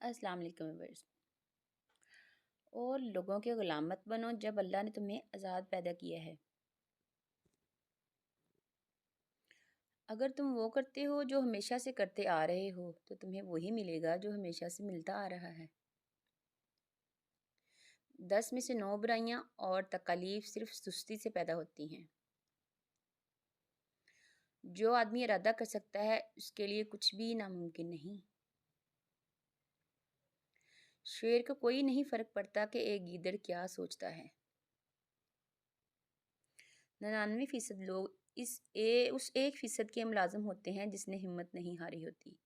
अस्सलाम वालेकुम व्यूअर्स। और लोगों के गुलाम मत बनो जब अल्लाह ने तुम्हें आज़ाद पैदा किया है। अगर तुम वो करते हो जो हमेशा से करते आ रहे हो तो तुम्हें वही मिलेगा जो हमेशा से मिलता आ रहा है। 10 में से 9 बुराइयां और तकालीफ सिर्फ सुस्ती से पैदा होती हैं। जो आदमी इरादा कर सकता है उसके लिए कुछ भी नामुमकिन नहीं। शेर को कोई नहीं फर्क पड़ता कि एक गीदड़ क्या सोचता है। 99% लोग उस 1% के मुलाजिम होते हैं जिसने हिम्मत नहीं हारी होती।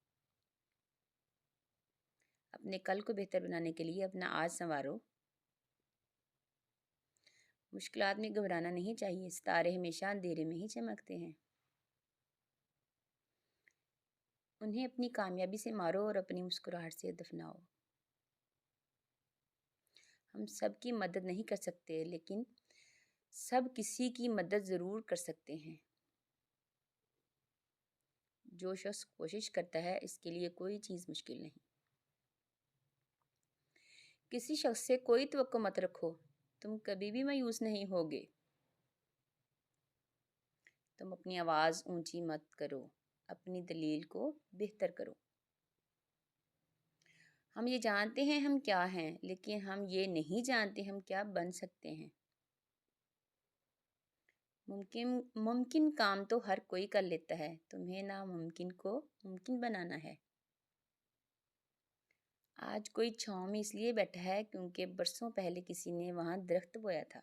अपने कल को बेहतर बनाने के लिए अपना आज संवारो। मुश्किलात में घबराना नहीं चाहिए, सितारे हमेशा अंधेरे में ही चमकते हैं। उन्हें अपनी कामयाबी से मारो और अपनी मुस्कुराहट से दफनाओ। हम सब की मदद नहीं कर सकते लेकिन सब किसी की मदद ज़रूर कर सकते हैं। जो शख्स कोशिश करता है इसके लिए कोई चीज़ मुश्किल नहीं। किसी शख्स से कोई तवक्को मत रखो, तुम कभी भी मायूस नहीं होगे। तुम अपनी आवाज़ ऊंची मत करो, अपनी दलील को बेहतर करो। हम ये जानते हैं हम क्या हैं, लेकिन हम ये नहीं जानते हम क्या बन सकते हैं। मुमकिन मुमकिन काम तो हर कोई कर लेता है, तुम्हें नामुमकिन को मुमकिन बनाना है। आज कोई छाँव में इसलिए बैठा है क्योंकि बरसों पहले किसी ने वहाँ दरख्त बोया था।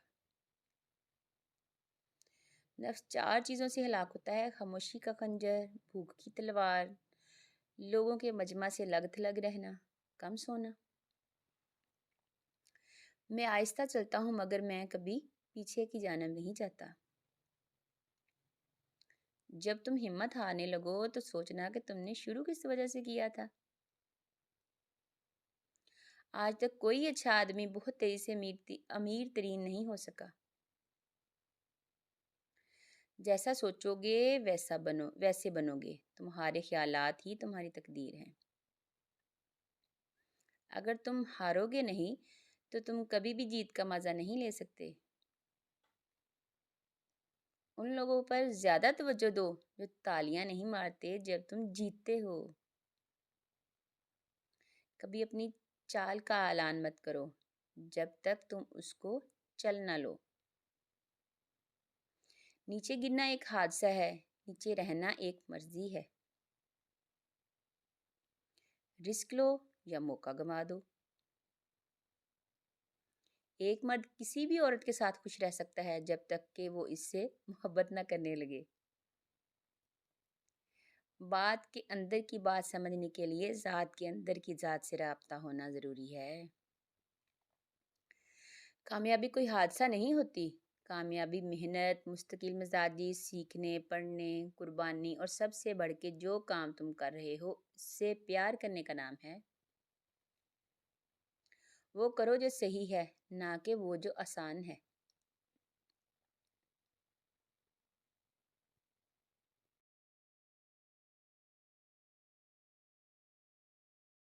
नफ्स 4 चीज़ों से हलाक होता है: खामोशी का खंजर, भूख की तलवार, लोगों के मजमा से लग थलग रहना, कम सोना। मैं आहिस्ता चलता हूँ मगर मैं कभी पीछे की जानब नहीं जाता। जब तुम हिम्मत हारने लगो तो सोचना कि तुमने शुरू किस वजह से किया था। आज तक कोई अच्छा आदमी बहुत तेजी से अमीर तरीन नहीं हो सका। जैसा सोचोगे वैसे बनोगे। तुम्हारे ख्यालात ही तुम्हारी तकदीर हैं। अगर तुम हारोगे नहीं तो तुम कभी भी जीत का मज़ा नहीं ले सकते। उन लोगों पर ज़्यादा तवज्जो दो जो तालियां नहीं मारते जब तुम जीतते हो। कभी अपनी चाल का ऐलान मत करो जब तक तुम उसको चल ना लो। नीचे गिरना एक हादसा है, नीचे रहना एक मर्जी है। रिस्क लो या मौका गंवा दो। एक मर्द किसी भी औरत के साथ खुश रह सकता है जब तक कि वो इससे मोहब्बत ना करने लगे। बात के अंदर की बात समझने के लिए ज़ात के अंदर की ज़ात से राब्ता होना ज़रूरी है। कामयाबी कोई हादसा नहीं होती। कामयाबी मेहनत, मुस्तकिल मिजाजी, सीखने, पढ़ने, कुर्बानी और सबसे बढ़ के जो काम तुम कर रहे हो इससे प्यार करने का नाम है। वो करो जो सही है, ना कि वो जो आसान है।